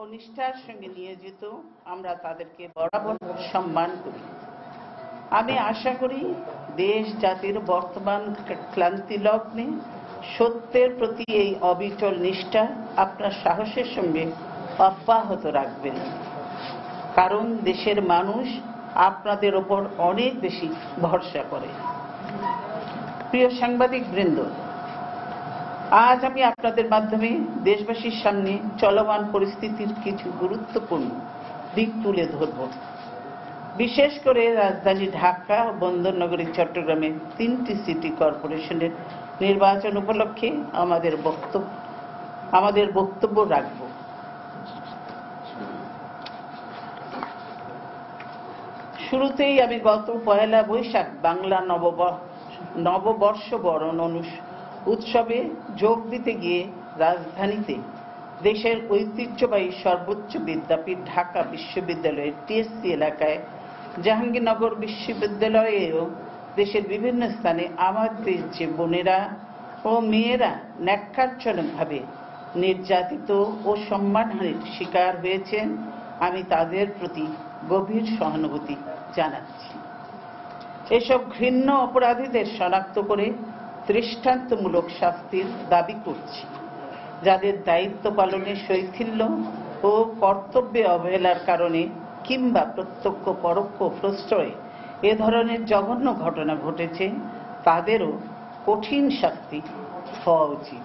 ও নিষ্ঠার সঙ্গে নিয়োজিত আমরা তাদেরকে বরাবর সম্মান করি। আমি আশা করি দেশ জাতির বর্তমান ক্লান্তি লগ্নে সত্যের প্রতি এই অবিচল নিষ্ঠা আপনার সাহসের সঙ্গে অব্যাহত রাখবেন, কারণ দেশের মানুষ আপনাদের ওপর অনেক বেশি ভরসা করে। প্রিয় সাংবাদিক বৃন্দ, আজ আমি আপনাদের মাধ্যমে দেশবাসীর সামনে চলমান পরিস্থিতির কিছু গুরুত্বপূর্ণ দিক তুলে ধরব। বিশেষ করে রাজধানী ঢাকা ও বন্দরনগরী চট্টগ্রামের 3টি সিটি কর্পোরেশনের নির্বাচন উপলক্ষে আমাদের বক্তব্য রাখব। শুরুতেই আমি গত 1 বৈশাখ বাংলা নববর্ষ বরণ উৎসবে যোগ দিতে গিয়ে রাজধানীতে দেশের ঐতিহ্যবাহী সর্বোচ্চ বিদ্যাপীঠ ঢাকা বিশ্ববিদ্যালয়ের টিএসসি এলাকায় জাহাঙ্গীরনগর বিশ্ববিদ্যালয়েও দেশের বিভিন্ন স্থানে আমাদের যে বোনেরা ও মেয়েরা ন্যাক্কারজনকভাবে নির্যাতিত ও সম্মানহানির শিকার হয়েছেন, আমি তাদের প্রতি গভীর সহানুভূতি জানাচ্ছি। এসব ঘৃণ্য অপরাধীদের শনাক্ত করে দৃষ্টান্তমূলক শাস্তির দাবি করছি। যাদের দায়িত্ব পালনে শৈথিল্য ও কর্তব্যে অবহেলার কারণে কিংবা প্রত্যক্ষ পরোক্ষ প্রশ্রয়ে এ ধরনের জঘন্য ঘটনা ঘটেছে, তাদেরও কঠিন শাস্তি হওয়া উচিত।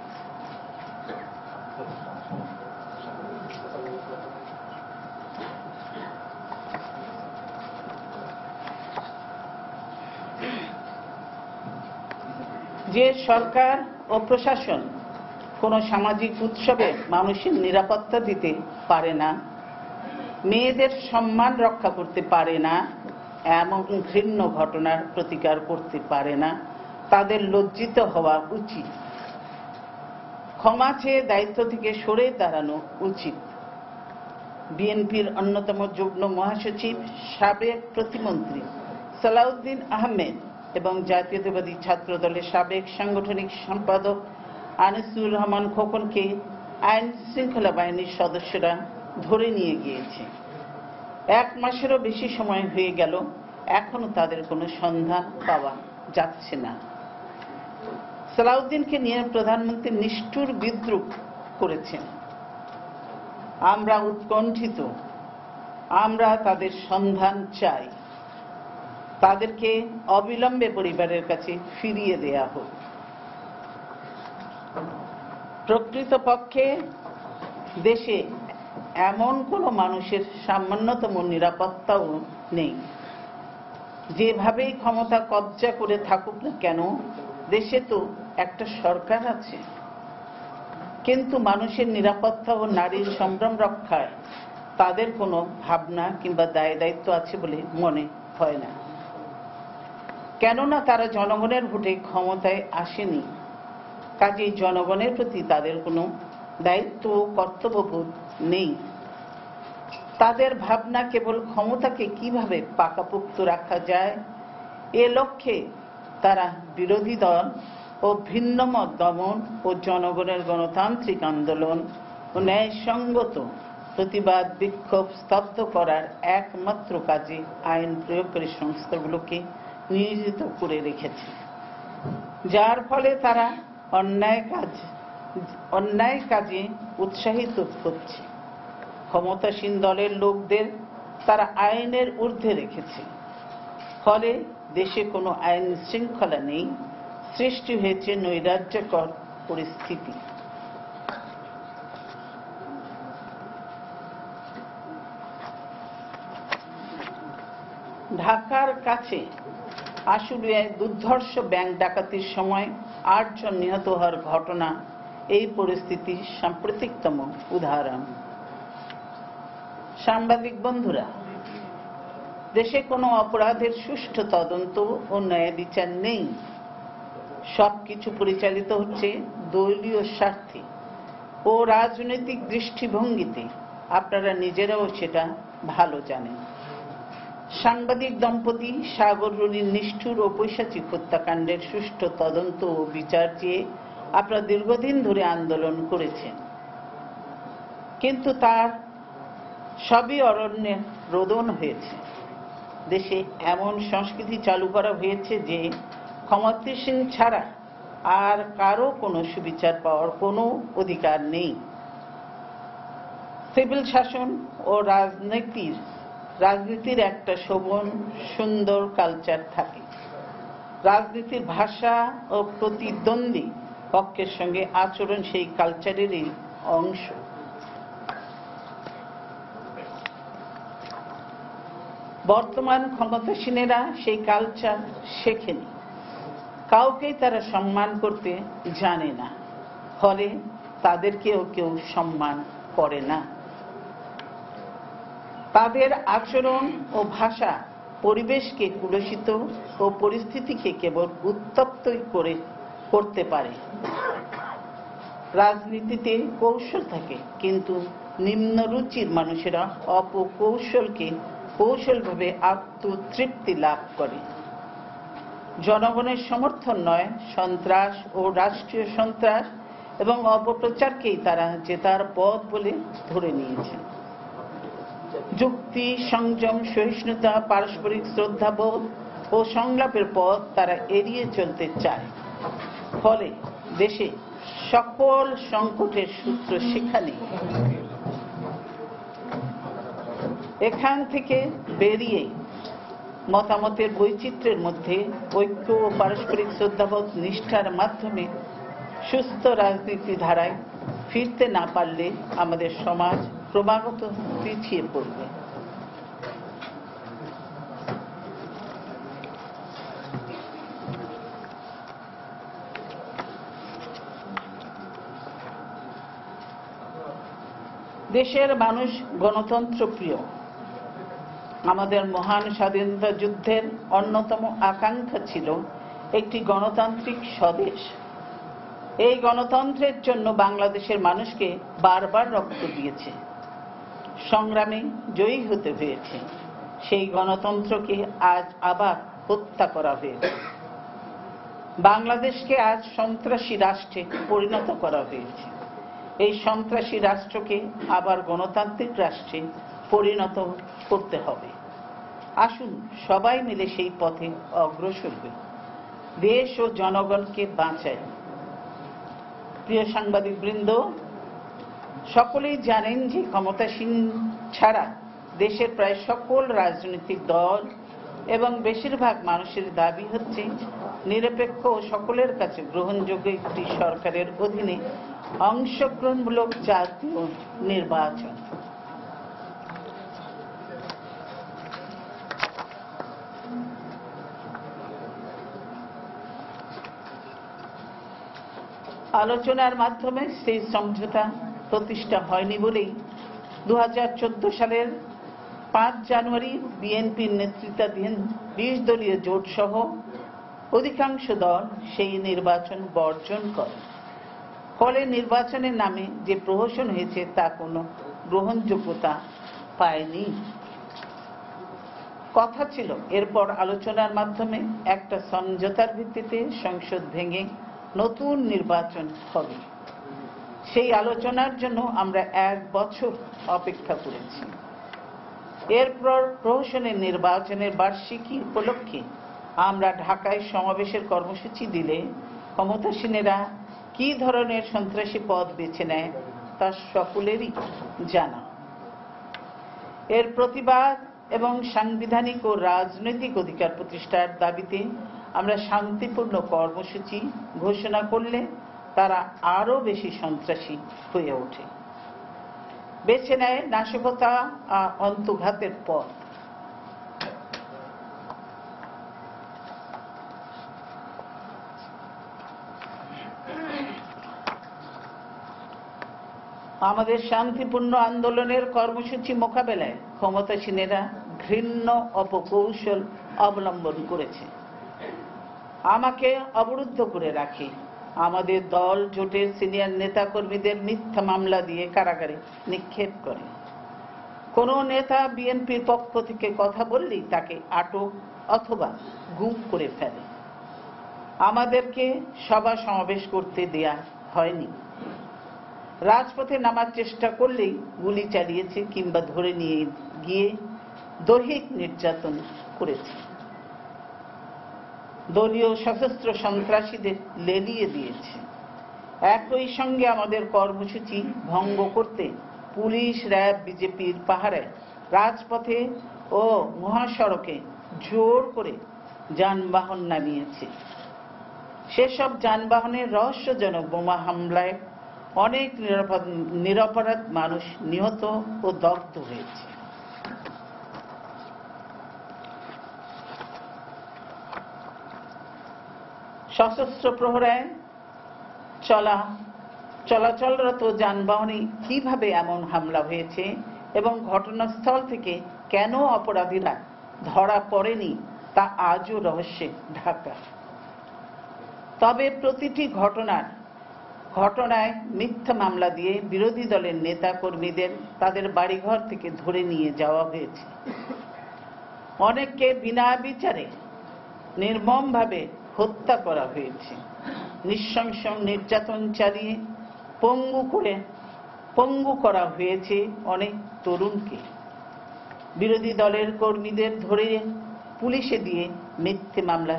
যে সরকার ও প্রশাসন কোনো সামাজিক উৎসবে মানুষের নিরাপত্তা দিতে পারে না, মেয়েদের সম্মান রক্ষা করতে পারে না, এমন ঘৃণ্য ঘটনার প্রতিকার করতে পারে না, তাদের লজ্জিত হওয়া উচিত। ক্ষমা চেয়ে দায়িত্ব থেকে সরে দাঁড়ানো উচিত। বিএনপির অন্যতম যুগ্ম মহাসচিব সাবেক প্রতিমন্ত্রী সালাউদ্দিন আহমেদ এবং জাতীয়তাবাদী ছাত্র দলের সাবেক সাংগঠনিক সম্পাদক আনিসুর রহমান খোকনকে আইন শৃঙ্খলা বাহিনীর সদস্যরা ধরে নিয়ে গিয়েছে। 1 মাসেরও বেশি সময় হয়ে গেল, এখনো তাদের কোনো সন্ধান পাওয়া যাচ্ছে না। সালাউদ্দিনকে নিয়ে প্রধানমন্ত্রী নিষ্ঠুর বিদ্রূপ করেছেন। আমরা উৎকণ্ঠিত, আমরা তাদের সন্ধান চাই। তাদেরকে অবিলম্বে পরিবারের কাছে ফিরিয়ে দেয়া হোক। প্রকৃতপক্ষে দেশে এমন কোনো মানুষের সামান্যতম নিরাপত্তাও নেই। যেভাবেই ক্ষমতা কবজা করে থাকুক না কেন, দেশে তো একটা সরকার আছে, কিন্তু মানুষের নিরাপত্তা ও নারীর সম্ভ্রম রক্ষায় তাদের কোনো ভাবনা কিংবা দায়িত্ব আছে বলে মনে হয় না। কেননা তারা জনগণের ভোটে ক্ষমতায় আসেনি, কাজেই জনগণের প্রতি তাদের কোনো দায়িত্ব ও কর্তব্যবোধ নেই। তাদের ভাবনা কেবল ক্ষমতাকে কিভাবে পাকাপোক্ত রাখা যায় এ লক্ষ্যে তারা বিরোধী দল ও ভিন্নমত দমন ও জনগণের গণতান্ত্রিক আন্দোলন ও ন্যায়সঙ্গত প্রতিবাদ বিক্ষোভ স্তব্ধ করার একমাত্র কাজে আইন প্রয়োগকারী সংস্থাগুলোকে নিয়োজিত করে রেখেছে, যার ফলে তারা অন্যায় কাজে উৎসাহিত হচ্ছে। ক্ষমতাসীন দলের লোকদের তারা আইনের ঊর্ধ্বে রেখেছে, ফলে দেশে কোনো আইন শৃঙ্খলা নেই, সৃষ্টি হয়েছে নৈরাজ্যকর পরিস্থিতি। ঢাকার কাছে আশুলিয়ায় দুর্ধর্ষ ব্যাংক ডাকাতির সময় 8 জন নিহত হওয়ার ঘটনা এই পরিস্থিতির সাম্প্রতিকতম উদাহরণ। সাংবাদিক বন্ধুরা, দেশে কোনো অপরাধের সুষ্ঠু তদন্ত ও ন্যায় বিচার নেই। সবকিছু পরিচালিত হচ্ছে দলীয় স্বার্থে ও রাজনৈতিক দৃষ্টিভঙ্গিতে। আপনারা নিজেরাও সেটা ভালো জানেন। সাংবাদিক দম্পতি সাগর রুনির নিষ্ঠুর ও পৈশাচিক হত্যাকাণ্ডের সুষ্ঠু তদন্ত ও বিচার চেয়ে আপনারা দীর্ঘদিন ধরে আন্দোলন করেছেন, কিন্তু তার সবই অরণ্যে রোদন হয়েছে। দেশে এমন সংস্কৃতি চালু করা হয়েছে যে ক্ষমতাসীন ছাড়া আর কারো কোনো সুবিচার পাওয়ার কোনো অধিকার নেই। সিভিল শাসন ও রাজনীতির একটা শোভন সুন্দর কালচার থাকে। রাজনীতির ভাষা ও প্রতিদ্বন্দ্বী পক্ষের সঙ্গে আচরণ সেই কালচারেরই অংশ। বর্তমান ক্ষমতাসীনেরা সেই কালচার শেখেনি, কাউকেই তারা সম্মান করতে জানে না, ফলে তাদেরকেও কেউ সম্মান করে না। তাদের আচরণ ও ভাষা পরিবেশকে কুলসিত ও পরিস্থিতিকে কেবল উত্তপ্তই করতে পারে। রাজনীতিতে কৌশল থাকে, কিন্তু নিম্নরুচির মানুষেরা অপকৌশলকে কৌশলভাবে আত্মতৃপ্তি লাভ করে। জনগণের সমর্থন নয়, সন্ত্রাস ও রাষ্ট্রীয় সন্ত্রাস এবং অপপ্রচারকেই তারা জেতার পথ বলে ধরে নিয়েছে। যুক্তি, সংযম, সহিষ্ণুতা, পারস্পরিক শ্রদ্ধাবোধ ও সংলাপের পথ তারা এড়িয়ে চলতে চায়। ফলে দেশে সকল সংকটের সূত্র সেখানে। এখান থেকে বেরিয়ে মতামতের বৈচিত্র্যের মধ্যে ঐক্য ও পারস্পরিক শ্রদ্ধাবোধ নিষ্ঠার মাধ্যমে সুস্থ রাজনীতি ধারায় ফিরতে না পারলে আমাদের সমাজ ক্রমাগত পিছিয়ে পড়বে। দেশের মানুষ গণতন্ত্র প্রিয়। আমাদের মহান স্বাধীনতা যুদ্ধের অন্যতম আকাঙ্ক্ষা ছিল একটি গণতান্ত্রিক স্বদেশ। এই গণতন্ত্রের জন্য বাংলাদেশের মানুষকে বারবার রক্ত দিয়েছে, সংগ্রামে জয়ী হতে হয়েছে। সেই গণতন্ত্রকে আজ আবার হত্যা করা হয়েছে। বাংলাদেশকে আজ সন্ত্রাসী রাষ্ট্রে পরিণত করা হয়েছে। এই সন্ত্রাসী রাষ্ট্রকে আবার গণতান্ত্রিক রাষ্ট্রে পরিণত করতে হবে। আসুন সবাই মিলে সেই পথে অগ্রসর হই, দেশ ও জনগণকে বাঁচাই। প্রিয় সাংবাদিক বৃন্দ, সকলেই জানেন যে ক্ষমতাসীন ছাড়া দেশের প্রায় সকল রাজনৈতিক দল এবং বেশিরভাগ মানুষের দাবি হচ্ছে নিরপেক্ষ ও সকলের কাছে গ্রহণযোগ্য একটি সরকারের অধীনে অংশগ্রহণমূলক জাতীয় নির্বাচন। আলোচনার মাধ্যমে সেই সমঝোতা প্রতিষ্ঠা হয়নি বলেই 2014 সালের 5 জানুয়ারি বিএনপির নেতৃত্বাধীন 20 দলীয় জোট সহ অধিকাংশ দল সেই নির্বাচন বর্জন করে। ফলে নির্বাচনের নামে যে প্রহসন হয়েছে তা কোনো গ্রহণযোগ্যতা পায়নি। কথা ছিল এরপর আলোচনার মাধ্যমে একটা সমঝোতার ভিত্তিতে সংসদ ভেঙে নতুন নির্বাচন হবে। সেই আলোচনার জন্য আমরা 1 বছর অপেক্ষা করেছি। এরপর প্রহসনের নির্বাচনের বার্ষিকী উপলক্ষে আমরা ঢাকায় সমাবেশের কর্মসূচি দিলে ক্ষমতাসীনেরা কি ধরনের সন্ত্রাসী পথ বেছে নেয় তা সকলেরই জানা। এর প্রতিবাদ এবং সাংবিধানিক ও রাজনৈতিক অধিকার প্রতিষ্ঠার দাবিতে আমরা শান্তিপূর্ণ কর্মসূচি ঘোষণা করলে তারা আরো বেশি সন্ত্রাসী হয়ে ওঠে, বেছে নেয় নাশকতা আর অন্তর্ঘাতের পথ। আমাদের শান্তিপূর্ণ আন্দোলনের কর্মসূচি মোকাবেলায় ক্ষমতাসীনেরা ঘৃণ্য অপকৌশল অবলম্বন করেছে। আমাকে অবরুদ্ধ করে রাখে, আমাদের দল জোটের সিনিয়র নেতাকর্মীদের মিথ্যা মামলা দিয়ে কারাগারে নিক্ষেপ করে। কোনো নেতা বিএনপির পক্ষ থেকে কথা বললেই তাকে আটক অথবা গুম করে ফেলে। আমাদেরকে সভা সমাবেশ করতে দেয়া হয়নি। রাজপথে নামার চেষ্টা করলেই গুলি চালিয়েছে কিংবা ধরে নিয়ে গিয়ে দৈহিক নির্যাতন করেছে। দলীয় সশস্ত্র সন্ত্রাসীদের লেলিয়ে দিয়েছে। একই সঙ্গে আমাদের কর্মসূচি ভঙ্গ করতে পুলিশ, র্যাব, বিজেপির পাহারায় রাজপথে ও মহাসড়কে জোর করে যানবাহন নামিয়েছে। সেসব যানবাহনের রহস্যজনক বোমা হামলায় অনেক নিরপরাধ মানুষ নিহত ও দগ্ধ হয়েছে। সশস্ত্র প্রহরায় চলাচলরত যানবাহনে কিভাবে এমন হামলা হয়েছে এবং ঘটনাস্থল থেকে কেন অপরাধীরা ধরা পড়েনি তা আজও রহস্যে ঢাকা। তবে প্রতিটি ঘটনায় মিথ্যা মামলা দিয়ে বিরোধী দলের নেতা কর্মীদের তাদের বাড়িঘর থেকে ধরে নিয়ে যাওয়া হয়েছে। অনেককে বিনা বিচারে নির্মমভাবে হত্যা করা হয়েছে। নৃশংস নির্যাতন চালিয়ে পঙ্গু করা হয়েছে অনেক তরুণকে। বিরোধী দলের কর্মীদের ধরে পুলিশে দিয়ে মিথ্যে মামলা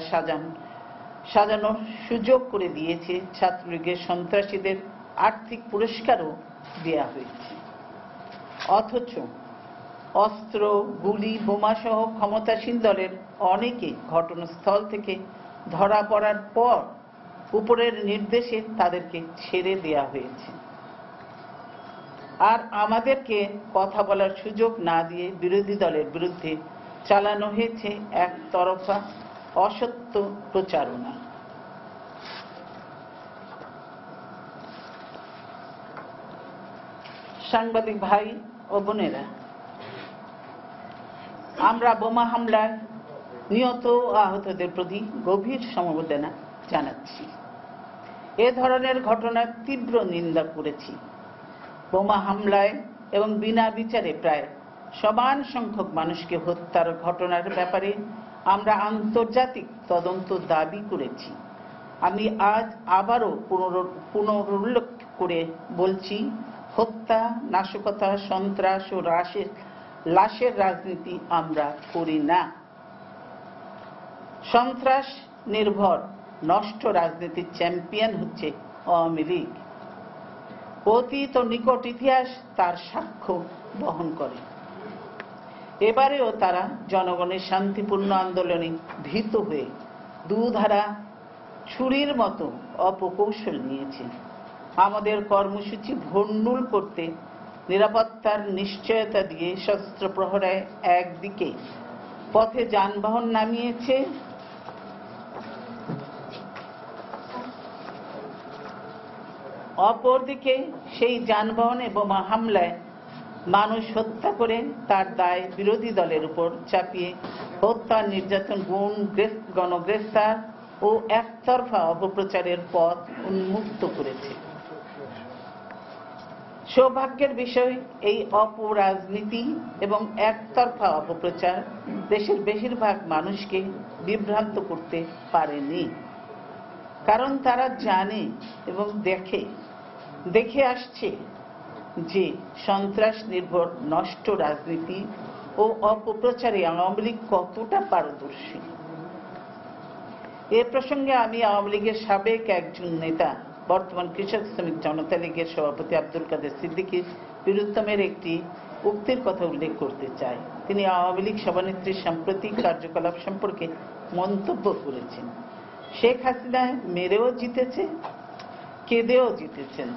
সাজানোর সুযোগ করে দিয়েছে। ছাত্রলীগের সন্ত্রাসীদের আর্থিক পুরস্কারও দেয়া হয়েছে। অথচ অস্ত্র, গুলি, বোমাসহ ক্ষমতাসীন দলের অনেকে ঘটনাস্থল থেকে ধরা পড়ার পর উপরের নির্দেশে তাদেরকে ছেড়ে দেয়া হয়েছে। আর আমাদেরকে কথা বলার সুযোগ না দিয়ে বিরোধী দলের বিরুদ্ধে চালানো হয়েছে একতরফা অসত্য প্রচারণা। সাংবাদিক ভাই ও বোনেরা, আমরা বোমা হামলায় নিহত ও আহতদের প্রতি গভীর সমবেদনা জানাচ্ছি। এ ধরনের ঘটনার তীব্র নিন্দা করেছি। বোমা হামলায় এবং বিনা বিচারে প্রায় সমান সংখ্যক মানুষকে হত্যার ঘটনার ব্যাপারে আমরা আন্তর্জাতিক তদন্ত দাবি করেছি। আমি আজ আবারও পুনরুল্লেখ করে বলছি, হত্যা, নাশকতা, সন্ত্রাস ও লাশের রাজনীতি আমরা করি না। সন্ত্রাস নির্ভর নষ্ট রাজনীতির চ্যাম্পিয়ন হচ্ছে আওয়ামী লীগ। অতীত ও নিকট ইতিহাস তার সাক্ষ্য বহন করে। এবারেও তারা জনগণের শান্তিপূর্ণ আন্দোলনে ভীত হয়ে দুধারা ছুরির মতো অপকৌশল নিয়েছে। আমাদের কর্মসূচি ভণ্ডুল করতে নিরাপত্তার নিশ্চয়তা দিয়ে সশস্ত্র প্রহরায় একদিকে পথে যানবাহন নামিয়েছে, অপরদিকে সেই যানবাহনে বোমা হামলায় মানুষ হত্যা করে তার দায় বিরোধী দলের উপর চাপিয়ে হত্যা, নির্যাতন, গণগ্রেফতার ও একতরফা অপপ্রচারের পথ উন্মুক্ত করেছে। সৌভাগ্যের বিষয়, এই অপরাজনীতি এবং একতরফা অপপ্রচার দেশের বেশিরভাগ মানুষকে বিভ্রান্ত করতে পারেনি। কারণ তারা জানে এবং দেখে আসছে যে সন্ত্রাস নির্ভর নষ্ট রাজনীতি ও অপপ্রচারে আওয়ামী লীগ কতটা পারদর্শী। এ প্রসঙ্গে আমি আওয়ামী লীগের সাবেক একজন নেতা, বর্তমান কৃষক শ্রমিক জনতা লীগের সভাপতি আব্দুল কাদের সিদ্দিকীর বীরুত্তমের একটি উক্তির কথা উল্লেখ করতে চাই। তিনি আওয়ামী লীগ সভানেত্রীর সাম্প্রতিক কার্যকলাপ সম্পর্কে মন্তব্য করেছেন, শেখ হাসিনা মেরেও জিতেছে, কেঁদেও জিতেছেন।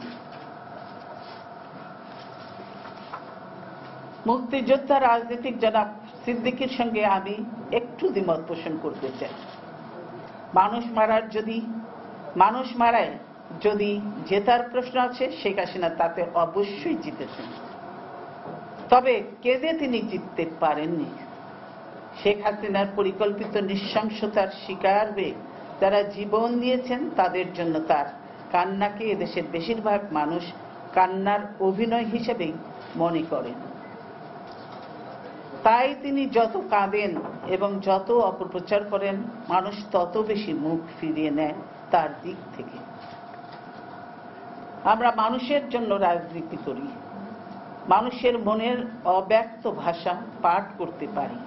মুক্তিযোদ্ধা রাজনীতিক জনাব সিদ্দিকীর সঙ্গে আমি একটু দ্বিমত পোষণ করতে চাই। মানুষ মারায় যদি জেতার প্রশ্ন আছে, শেখ হাসিনা তাতে অবশ্যই জিতেছেন। তবে কেঁদে তিনি জিততে পারেননি। শেখ হাসিনার পরিকল্পিত নৃশংসতার শিকার হয়ে যারা জীবন দিয়েছেন তাদের জন্য তার কান্নাকে এদেশের বেশিরভাগ মানুষ কান্নার অভিনয় হিসেবেই মনে করেন। তাই তিনি যত কাঁদেন এবং যত অপপ্রচার করেন, মানুষ তত বেশি মুখ ফিরিয়ে নেয় তার দিক থেকে। আমরা মানুষের জন্য রাজনীতি করি, মানুষের মনের অব্যক্ত ভাষা পাঠ করতে পারি।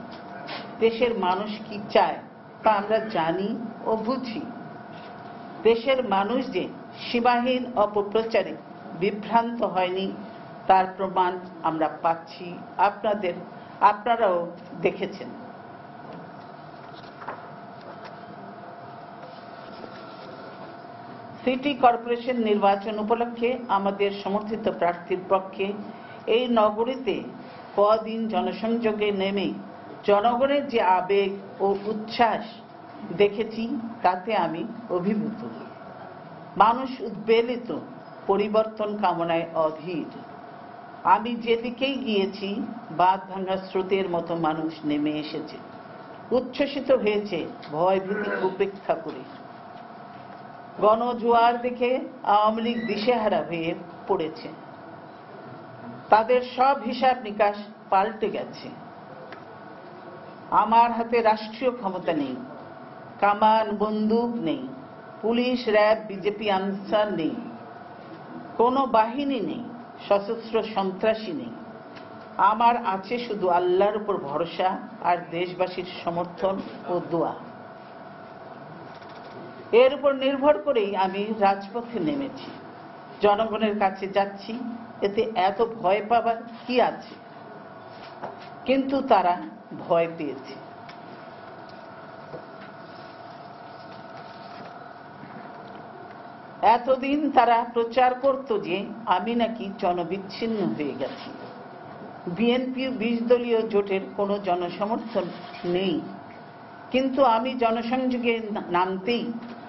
দেশের মানুষ কি চায় তা আমরা জানি ও বুঝি। দেশের মানুষ যে সীমাহীন অপপ্রচারে বিভ্রান্ত হয়নি তার প্রমাণ আমরা পাচ্ছি, আপনারাও দেখেছেন। সিটি কর্পোরেশন নির্বাচন উপলক্ষে আমাদের সমর্থিত প্রার্থীর পক্ষে এই নগরীতে কদিন জনসংযোগে নেমে জনগণের যে আবেগ ও উচ্ছ্বাস দেখেছি তাতে আমি অভিভূত। মানুষ উদ্বেলিত, পরিবর্তন কামনায় অধীর। আমি যেদিকেই গিয়েছি বাঁধ ভাঙা স্রোতের মতো মানুষ নেমে এসেছে, উচ্ছ্বসিত হয়েছে ভয় ভীতি উপেক্ষা করে। গণজোয়ার দেখে আওয়ামী লীগ দিশেহারা হয়ে পড়েছে, তাদের সব হিসাব নিকাশ পাল্টে গেছে। আমার হাতে রাষ্ট্রীয় ক্ষমতা নেই, কামান বন্দুক নেই, পুলিশ র্যাব বিজেপি আনসার নেই, কোনো বাহিনী নেই, সশস্ত্র সন্ত্রাসী নেই। আমার আছে শুধু আল্লাহর উপর ভরসা আর দেশবাসীর সমর্থন ও দোয়া। এর উপর নির্ভর করেই আমি রাজপথে নেমেছি, জনগণের কাছে যাচ্ছি। এতে এত ভয় পাবার কি আছে? কিন্তু তারা ভয় পেয়েছে। এতদিন তারা প্রচার করত যে আমি নাকি জনবিচ্ছিন্ন হয়ে গেছি, বিএনপি 20 দলীয় জোটের কোনো জনসমর্থন নেই। কিন্তু আমি জনসংযোগে নামতেই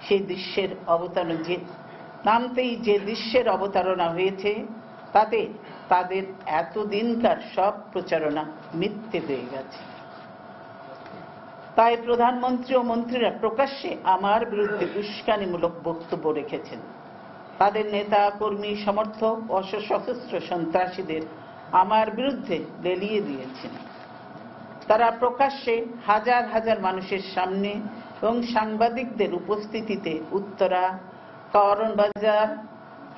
যে দৃশ্যের অবতারণা হয়েছে তাতে তাদের এতদিনকার সব প্রচারণা মিথ্যে হয়ে গেছে। তাই প্রধানমন্ত্রী ও মন্ত্রীরা প্রকাশ্যে আমার বিরুদ্ধে উস্কানিমূলক বক্তব্য রেখেছেন। তাদের নেতা কর্মী সমর্থক সশস্ত্র সন্ত্রাসীদের আমার বিরুদ্ধে লেলিয়ে দিয়েছেন। তারা প্রকাশ্যে হাজার হাজার মানুষের সামনে এবং সাংবাদিকদের উপস্থিতিতে উত্তরা, কারওয়ান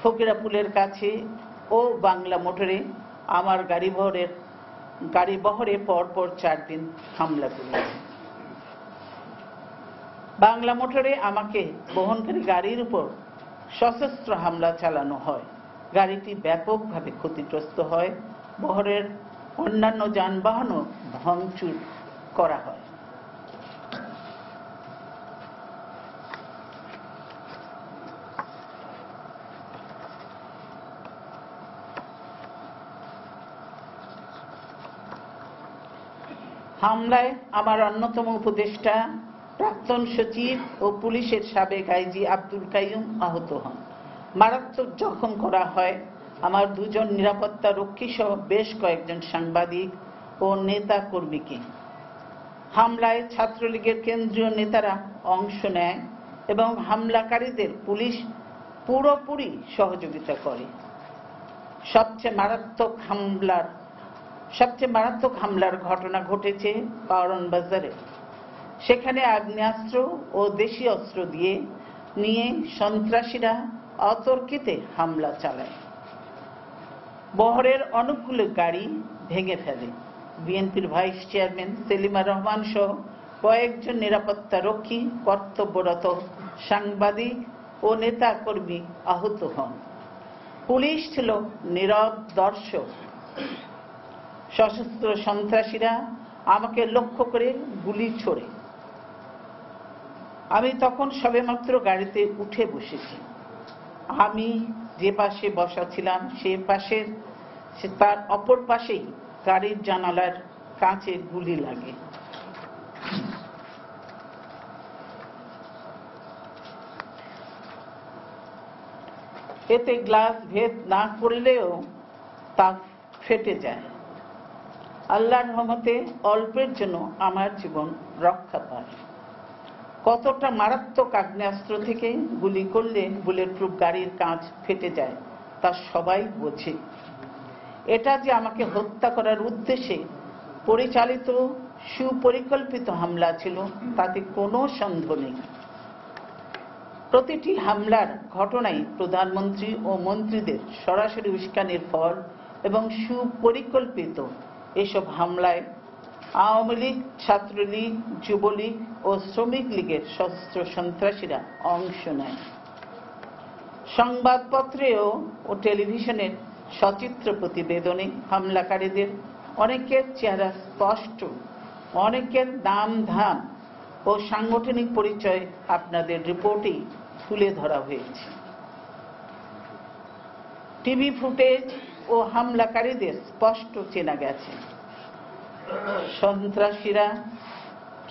ফকিরাপুলের কাছে ও বাংলা মোটরে আমার গাড়িবহরে পরপর 4 দিন হামলা করেছে। বাংলা মোটরে আমাকে বহনকারী গাড়ির উপর সশস্ত্র হামলা চালানো হয়, গাড়িটি ব্যাপকভাবে ক্ষতিগ্রস্ত হয়, বহরের অন্যান্য যানবাহনও ভাঙচুর করা হয়। হামলায় আমার অন্যতম উপদেষ্টা, প্রাক্তন সচিব ও পুলিশের সাবেক আইজি আব্দুল কাইয়ুম আহত হন। মারাত্মক জখম করা হয় আমার 2 জন নিরাপত্তা রক্ষী সহ বেশ কয়েকজন সাংবাদিক ও নেতা কর্মীকে। হামলায় ছাত্রলীগের কেন্দ্রীয় নেতারা অংশ নেয় এবং হামলাকারীদের পুলিশ পুরোপুরি সহযোগিতা করে। সবচেয়ে মারাত্মক হামলার ঘটনা ঘটেছে কারওয়ান বাজারে। সেখানে আগ্নেয়াস্ত্র ও দেশীয় অস্ত্র নিয়ে সন্ত্রাসীরা অতর্কিতে হামলা চালায়, বহরের অনেকগুলো গাড়ি ভেঙে ফেলে। বিএনপির ভাইস চেয়ারম্যান সেলিমা রহমান সহ কয়েকজন নিরাপত্তা রক্ষী, কর্তব্যরত সাংবাদিক ও নেতা কর্মী আহত হন। পুলিশ ছিল নীরব দর্শক। সশস্ত্র সন্ত্রাসীরা আমাকে লক্ষ্য করে গুলি ছোড়ে। আমি তখন সবেমাত্র গাড়িতে উঠে বসেছি। আমি যে পাশে বসা ছিলাম তার অপর পাশেই গাড়ির জানালার কাঁচে গুলি লাগে। এতে গ্লাস ভেদ না করলেও তা ফেটে যায়। আল্লাহর রহমতে অল্পের জন্য আমার জীবন রক্ষা পায়। কতটা মারাত্মক আগ্নেয়াস্ত্র থেকে গুলি করলে বুলেট প্রুফ গাড়ির কাঁচ ফেটে যায় তা সবাই বোঝে। এটা যে আমাকে হত্যা করার উদ্দেশ্যে পরিচালিত সুপরিকল্পিত হামলা ছিল তাতে কোনো সন্দেহ নেই। প্রতিটি হামলার ঘটনাই প্রধানমন্ত্রী ও মন্ত্রীদের সরাসরি উস্কানির ফল এবং সুপরিকল্পিত। এসব হামলায় আওয়ামী লীগ, ছাত্রলীগ, যুবলীগ ও শ্রমিক লীগের সশস্ত্র সন্ত্রাসীরা অংশ নেয়। সংবাদপত্রে ও টেলিভিশনের সচিত্র প্রতিবেদনে হামলাকারীদের অনেকের চেহারা স্পষ্ট, অনেকের নাম ধাম ও সাংগঠনিক পরিচয় আপনাদের রিপোর্টেই তুলে ধরা হয়েছে। টিভি ফুটেজ ও হামলাকারীদের স্পষ্ট চেনা গেছে। সন্ত্রাসীরা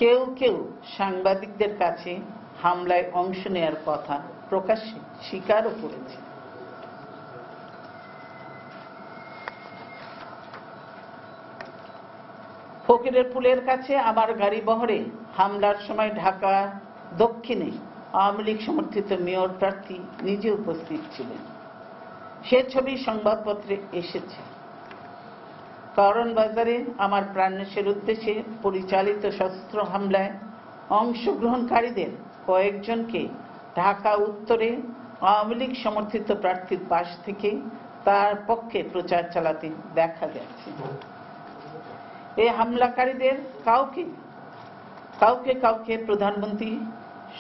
কেউ কেউ সাংবাদিকদের কাছে হামলায় অংশ নেয়ার কথা প্রকাশ্যে স্বীকারও করেছে। ফকিরের পুলের কাছে আমার গাড়ি বহরে হামলার সময় ঢাকা দক্ষিণে আওয়ামী লীগ সমর্থিত মেয়র প্রার্থী নিজে উপস্থিত ছিলেন। সে ছবি সংবাদপত্রে এসেছে। কারণ বাজারে আমার প্রাণনাশের উদ্দেশ্যে পরিচালিত সশস্ত্র হামলায় অংশগ্রহণকারীদের কয়েকজনকে ঢাকা উত্তরে আওয়ামী লীগ সমর্থিত প্রার্থীর পাশ থেকে তার পক্ষে প্রচার চালাতে দেখা গেছে। এই হামলাকারীদের কাউকে কাউকে প্রধানমন্ত্রী,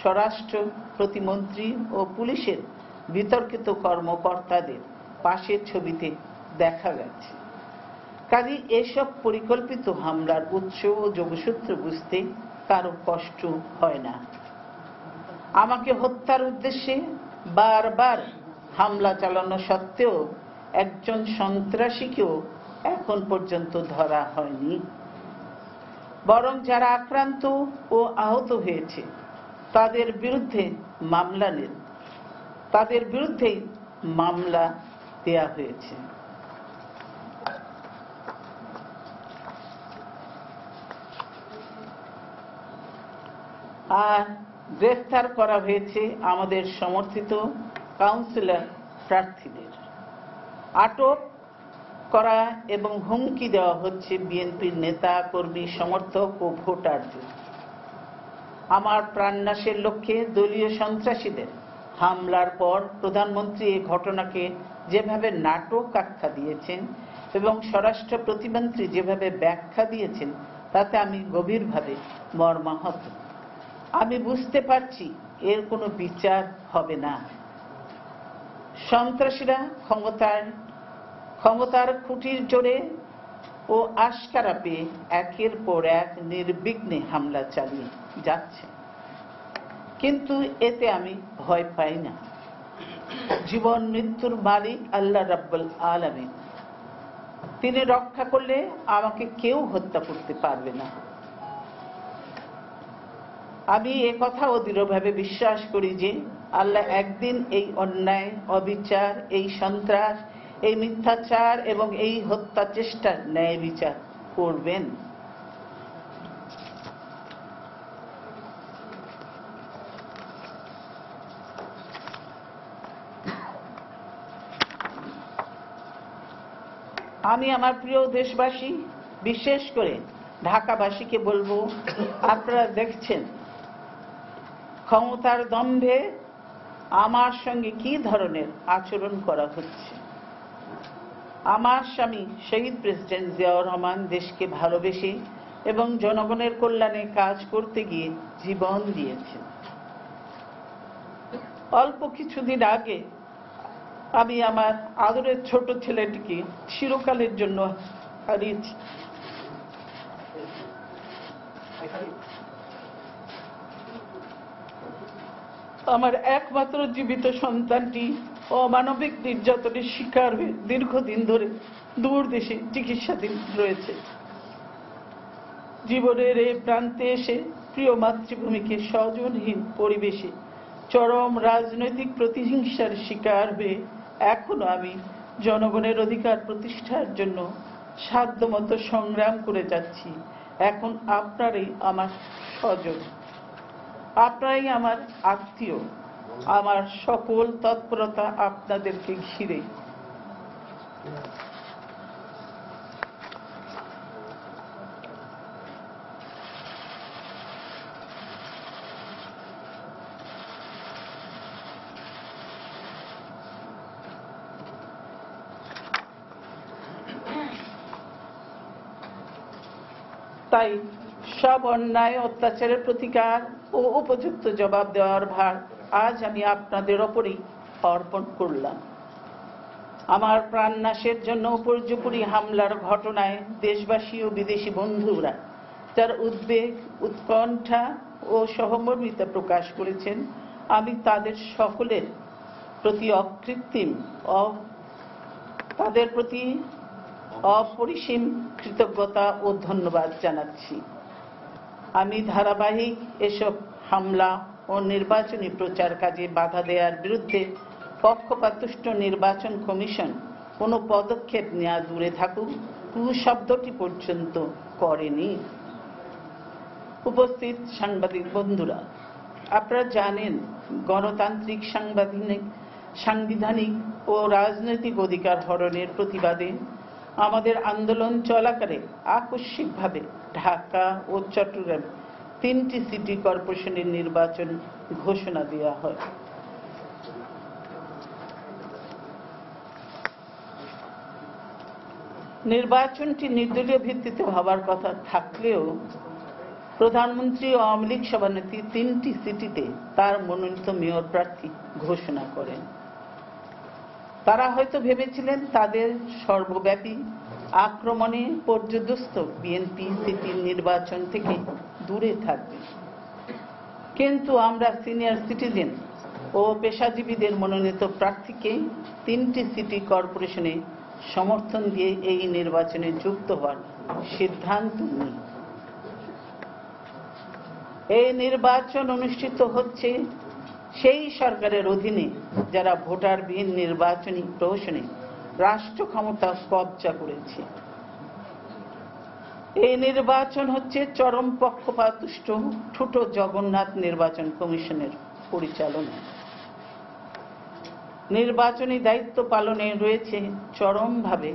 স্বরাষ্ট্র প্রতিমন্ত্রী ও পুলিশের বিতর্কিত কর্মকর্তাদের পাশের ছবিতে দেখা গেছে। কাজে এসব পরিকল্পিত হামলার উৎস ও যোগসূত্র বুঝতে কারো কষ্ট হয় না। আমাকে হত্যার উদ্দেশ্যে বারবার হামলা চালানো সত্ত্বেও একজন সন্ত্রাসীকেও এখন পর্যন্ত ধরা হয়নি। বরং যারা আক্রান্ত ও আহত হয়েছে তাদের বিরুদ্ধেই মামলা দেয়া হয়েছে। আর গ্রেফতার করা হয়েছে আমাদের সমর্থিত কাউন্সিলর প্রার্থীদের। আটক করা এবং হুমকি দেওয়া হচ্ছে বিএনপির নেতা, কর্মী, সমর্থক ও ভোটারদের। আমার প্রাণনাশের লক্ষ্যে দলীয় সন্ত্রাসীদের হামলার পর প্রধানমন্ত্রী এই ঘটনাকে যেভাবে নাটক আখ্যা দিয়েছেন এবং স্বরাষ্ট্র প্রতিমন্ত্রী যেভাবে ব্যাখ্যা দিয়েছেন তাতে আমি গভীরভাবে মর্মাহত। আমি বুঝতে পারছি এর কোনো বিচার হবে না। সন্ত্রাসীরা ক্ষমতার খুঁটির জোরে ও আশকারা পেয়ে একের পর এক নির্বিঘ্নে হামলা চালিয়ে যাচ্ছে, কিন্তু এতে আমি ভয় পাই না। জীবন মৃত্যুর মালিক আল্লাহ রাব্বুল আলামিন, তিনি রক্ষা করলে আমাকে কেউ হত্যা করতে পারবে না। আমি একথাও দৃঢ়ভাবে বিশ্বাস করি যে আল্লাহ একদিন এই অন্যায়, অবিচার, এই সন্ত্রাস, এই মিথ্যাচার এবং এই হত্যা চেষ্টার ন্যায় বিচার করবেন। আমি আমার প্রিয় দেশবাসী, বিশেষ করে ঢাকাবাসীকে বলবো, আপনারা দেখছেন ক্ষমতার দম্ভে আমার সঙ্গে কি ধরনের আচরণ করা হচ্ছে। আমার স্বামী শহীদ প্রেসিডেন্ট জিয়াউর রহমান দেশকে ভালোবেসে এবং জনগণের কল্যাণে কাজ করতে গিয়ে জীবন দিয়েছেন। অল্প কিছুদিন আগে আমি আমার আদরের ছোট ছেলেটিকে চিরকালের জন্য হারিয়েছি। আমার একমাত্র জীবিত সন্তানটি অমানবিক নির্যাতনের শিকার হয়ে দীর্ঘদিন ধরে দূর দেশে চিকিৎসাধীন রয়েছে। জীবনের এই প্রান্তে এসে প্রিয় মাতৃভূমিকে স্বজনহীন পরিবেশে চরম রাজনৈতিক প্রতিহিংসার শিকার হয়ে এখনো আমি জনগণের অধিকার প্রতিষ্ঠার জন্য সাধ্যমতো সংগ্রাম করে যাচ্ছি। এখন আপনারাই আমার স্বজন, আপনারাই আমার আত্মীয়, আমার সকল তৎপরতা আপনাদেরকে ঘিরে। তাই সব অন্যায় অত্যাচারের প্রতিকার ও উপযুক্ত জবাব দেওয়ার ভার আজ আমি আপনাদের ওপরেই অর্পণ করলাম। আমার প্রাণনাশের জন্য উপর্যুপরি হামলার ঘটনায় দেশবাসী ও বিদেশি বন্ধুরা যার উদ্বেগ, উৎকণ্ঠা ও সহমর্মিতা প্রকাশ করেছেন, আমি তাদের সকলের প্রতি অপরিসীম কৃতজ্ঞতা ও ধন্যবাদ জানাচ্ছি। আমি ধারাবাহিক এসব হামলা ও নির্বাচনী প্রচার কাজে বাধা দেওয়ার বিরুদ্ধে পক্ষপাতদুষ্ট নির্বাচন কমিশন কোনো পদক্ষেপ নেওয়া দূরে থাকুক, শব্দটি পর্যন্ত করেনি। উপস্থিত সাংবাদিক বন্ধুরা, আপনারা জানেন গণতান্ত্রিক সাংবিধানিক ও রাজনৈতিক অধিকার হরণের প্রতিবাদে আমাদের আন্দোলন চলাকালে আকস্মিকভাবে ঢাকা ও চট্টগ্রাম 3টি সিটি কর্পোরেশনের নির্বাচন ঘোষণা দেওয়া হয়। নির্বাচনটি নির্দলীয় ভিত্তিতে হওয়ার কথা থাকলেও প্রধানমন্ত্রী ও আওয়ামী লীগ সভানেত্রী 3টি সিটিতে তার মনোনীত মেয়র প্রার্থী ঘোষণা করেন। তারা হয়তো ভেবেছিলেন তাদের সর্বব্যাপী আক্রমণে পর্যদস্ত বিএনপি সিটির নির্বাচন থেকে দূরে থাকবে, কিন্তু আমরা সিনিয়র সিটিজেন ও পেশাজীবীদের মনোনীত প্রার্থীকে 3টি সিটি কর্পোরেশনে সমর্থন দিয়ে এই নির্বাচনে যুক্ত হওয়ার সিদ্ধান্ত নিই। এই নির্বাচন অনুষ্ঠিত হচ্ছে সেই সরকারের অধীনে যারা ভোটারবিহীন নির্বাচনী প্রহসনে রাষ্ট্র ক্ষমতা কবজা করেছে। এই নির্বাচন হচ্ছে চরম পক্ষপাতদুষ্ট ঠুটো জগন্নাথ নির্বাচন কমিশনের পরিচালনা। নির্বাচনী দায়িত্ব পালনে রয়েছে চরমভাবে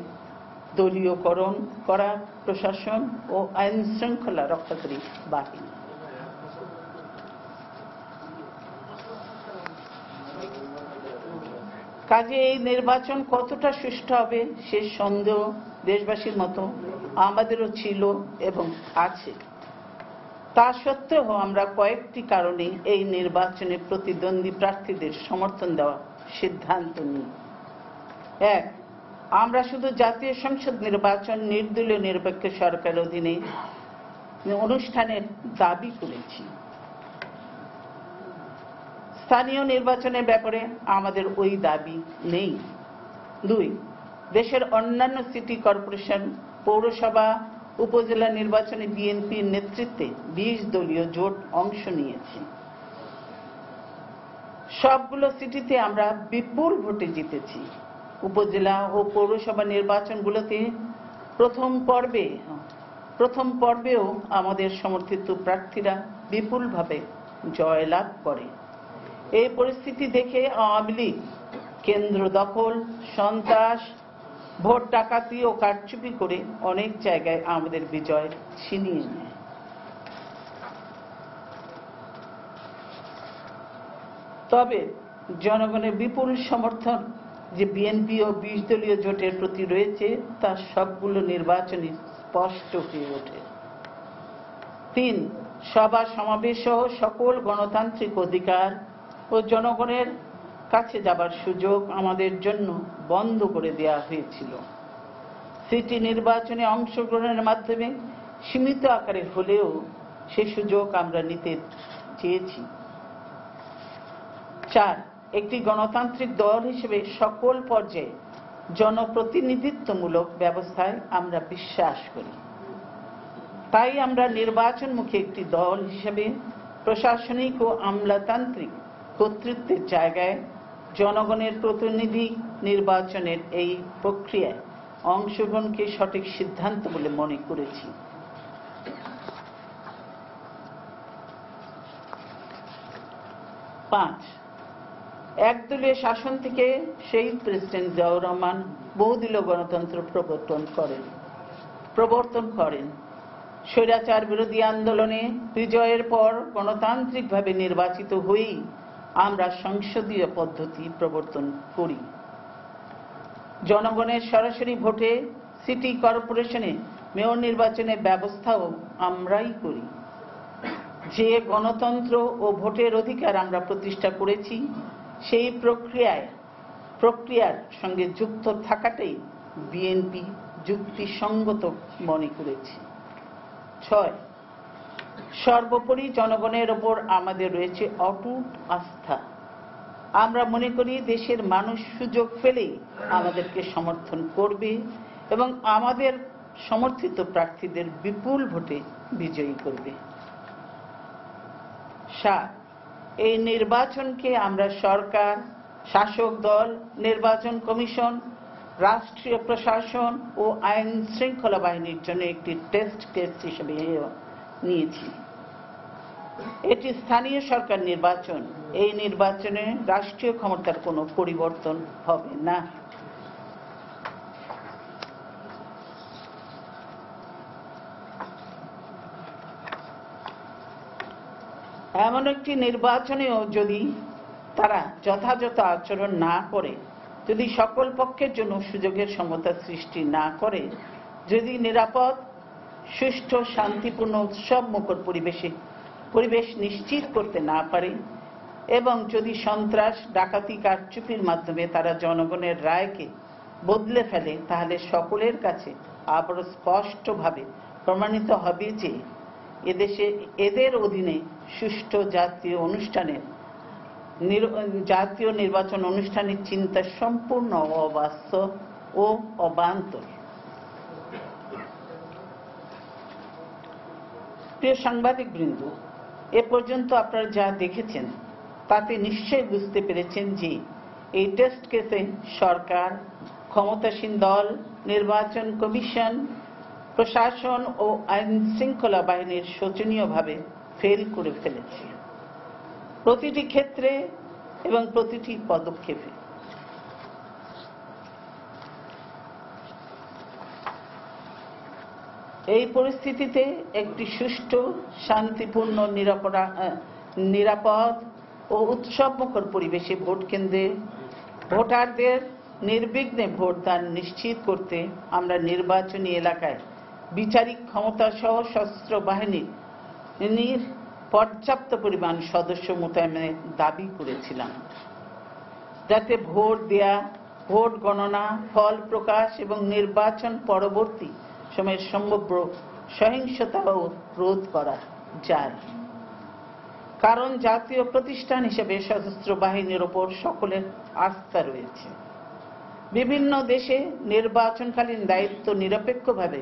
দলীয়করণ করা প্রশাসন ও আইন শৃঙ্খলা রক্ষাকারী বাহিনী। কাজে এই নির্বাচন কতটা সুষ্ঠু হবে সে সন্দেহ দেশবাসীর মতো আমাদেরও ছিল এবং আছে। তা সত্ত্বেও আমরা কয়েকটি কারণে এই নির্বাচনে প্রতিদ্বন্দ্বী প্রার্থীদের সমর্থন দেওয়ার সিদ্ধান্ত নিই। 1, আমরা শুধু জাতীয় সংসদ নির্বাচন নির্দলীয় নিরপেক্ষ সরকারের অধীনে অনুষ্ঠানের দাবি করেছি। স্থানীয় নির্বাচনের ব্যাপারে আমাদের ওই দাবি নেই। 2, দেশের অন্যান্য সিটি কর্পোরেশন, পৌরসভা, উপজেলা নির্বাচনে বিএনপির নেতৃত্বে 20 দলীয় জোট অংশ নিয়েছে। সবগুলো সিটিতে আমরা বিপুল ভোটে জিতেছি। উপজেলা ও পৌরসভা নির্বাচনগুলোতে প্রথম পর্বেও আমাদের সমর্থিত প্রার্থীরা বিপুলভাবে জয়লাভ করে। এই পরিস্থিতি দেখে আওয়ামী লীগ কেন্দ্র দখল, সন্ত্রাস, ভোট ডাকাতি ও কারচুপি করে অনেক জায়গায় আমাদের বিজয় ছিনিয়ে নেয়। তবে জনগণের বিপুল সমর্থন যে বিএনপি ও 20 দলীয় জোটের প্রতি রয়েছে তা সবগুলো নির্বাচনে স্পষ্ট হয়ে ওঠে। 3, সভা সমাবেশ সহ সকল গণতান্ত্রিক অধিকার ও জনগণের কাছে যাবার সুযোগ আমাদের জন্য বন্ধ করে দেওয়া হয়েছিল। সিটি নির্বাচনে অংশগ্রহণের মাধ্যমে সীমিত আকারে হলেও সে সুযোগ আমরা নিতে চেয়েছি। 4, একটি গণতান্ত্রিক দল হিসেবে সকল পর্যায়ে জনপ্রতিনিধিত্বমূলক ব্যবস্থায় আমরা বিশ্বাস করি। তাই আমরা নির্বাচনমুখী একটি দল হিসেবে প্রশাসনিক ও আমলাতান্ত্রিক কর্তৃত্বের জায়গায় জনগণের প্রতিনিধি নির্বাচনের এই প্রক্রিয়ায় অংশগ্রহণকে সঠিক সিদ্ধান্ত বলে মনে করেছি। 5, একদলীয় শাসন থেকে শহীদ প্রেসিডেন্ট জিয়াউর রহমান বহুদলীয় গণতন্ত্র প্রবর্তন করেন। স্বৈরাচার বিরোধী আন্দোলনে বিজয়ের পর গণতান্ত্রিকভাবে নির্বাচিত হয়েই আমরা সংসদীয় পদ্ধতি প্রবর্তন করি। জনগণের সরাসরি ভোটে সিটি কর্পোরেশনে মেয়র নির্বাচনের ব্যবস্থাও আমরাই করি। যে গণতন্ত্র ও ভোটের অধিকার আমরা প্রতিষ্ঠা করেছি, সেই প্রক্রিয়ার সঙ্গে যুক্ত থাকাটাই বিএনপি যুক্তিসঙ্গত মনে করেছে। 6, সর্বোপরি জনগণের ওপর আমাদের রয়েছে অটুট আস্থা। আমরা মনে করি দেশের মানুষ সুযোগ পেলেই আমাদেরকে সমর্থন করবে এবং আমাদের সমর্থিত প্রার্থীদের বিপুল ভোটে বিজয়ী করবে। 7, এই নির্বাচনকে আমরা সরকার, শাসক দল, নির্বাচন কমিশন, রাষ্ট্রীয় প্রশাসন ও আইন শৃঙ্খলা বাহিনীর জন্য একটি টেস্ট কেস হিসেবে নিয়েছি। এটি স্থানীয় সরকার নির্বাচন। এই নির্বাচনে রাষ্ট্রীয় ক্ষমতার কোনো পরিবর্তন হবে না। এমন একটি নির্বাচনেও যদি তারা যথাযথ আচরণ না করে, যদি সকল পক্ষের জন্য সুযোগের সমতা সৃষ্টি না করে, যদি নিরাপদ, সুষ্ঠু, শান্তিপূর্ণ, উৎসবমুখর পরিবেশ নিশ্চিত করতে না পারে এবং যদি সন্ত্রাস, ডাকাতি, কারচুপির মাধ্যমে তারা জনগণের রায়কে বদলে ফেলে, তাহলে সকলের কাছে আবারও স্পষ্টভাবে প্রমাণিত হবে যে এদেশে এদের অধীনে সুষ্ঠু জাতীয় নির্বাচন অনুষ্ঠানের চিন্তা সম্পূর্ণ অবাস্তব ও অবান্তর। প্রিয় সাংবাদিকবৃন্দ, এ পর্যন্ত আপনারা যা দেখেছেন তাতে নিশ্চয়ই বুঝতে পেরেছেন যে এই টেস্ট কেসে সরকার, ক্ষমতাসীন দল, নির্বাচন কমিশন, প্রশাসন ও আইন শৃঙ্খলা বাহিনীর শোচনীয়ভাবে ফেল করে ফেলেছে প্রতিটি ক্ষেত্রে এবং প্রতিটি পদক্ষেপে। এই পরিস্থিতিতে একটি সুষ্ঠু, শান্তিপূর্ণ, নিরাপদ ও উৎসবমুখর পরিবেশে ভোট কেন্দ্রে ভোটারদের নির্বিঘ্নে ভোটদান নিশ্চিত করতে আমরা নির্বাচনী এলাকায় বিচারিক ক্ষমতা সহ সশস্ত্র বাহিনীর পর্যাপ্ত পরিমাণ সদস্য মোতায়েনের দাবি করেছিলাম, যাতে ভোট দেয়া, ভোট গণনা, ফল প্রকাশ এবং নির্বাচন পরবর্তী সময়ের সম্ভাব্য সহিংসতাও রোধ করা যায়। কারণ জাতীয় প্রতিষ্ঠান হিসেবে সশস্ত্র বাহিনীর ওপর সকলের আস্থা রয়েছে। বিভিন্ন দেশে নির্বাচনকালীন দায়িত্ব নিরপেক্ষভাবে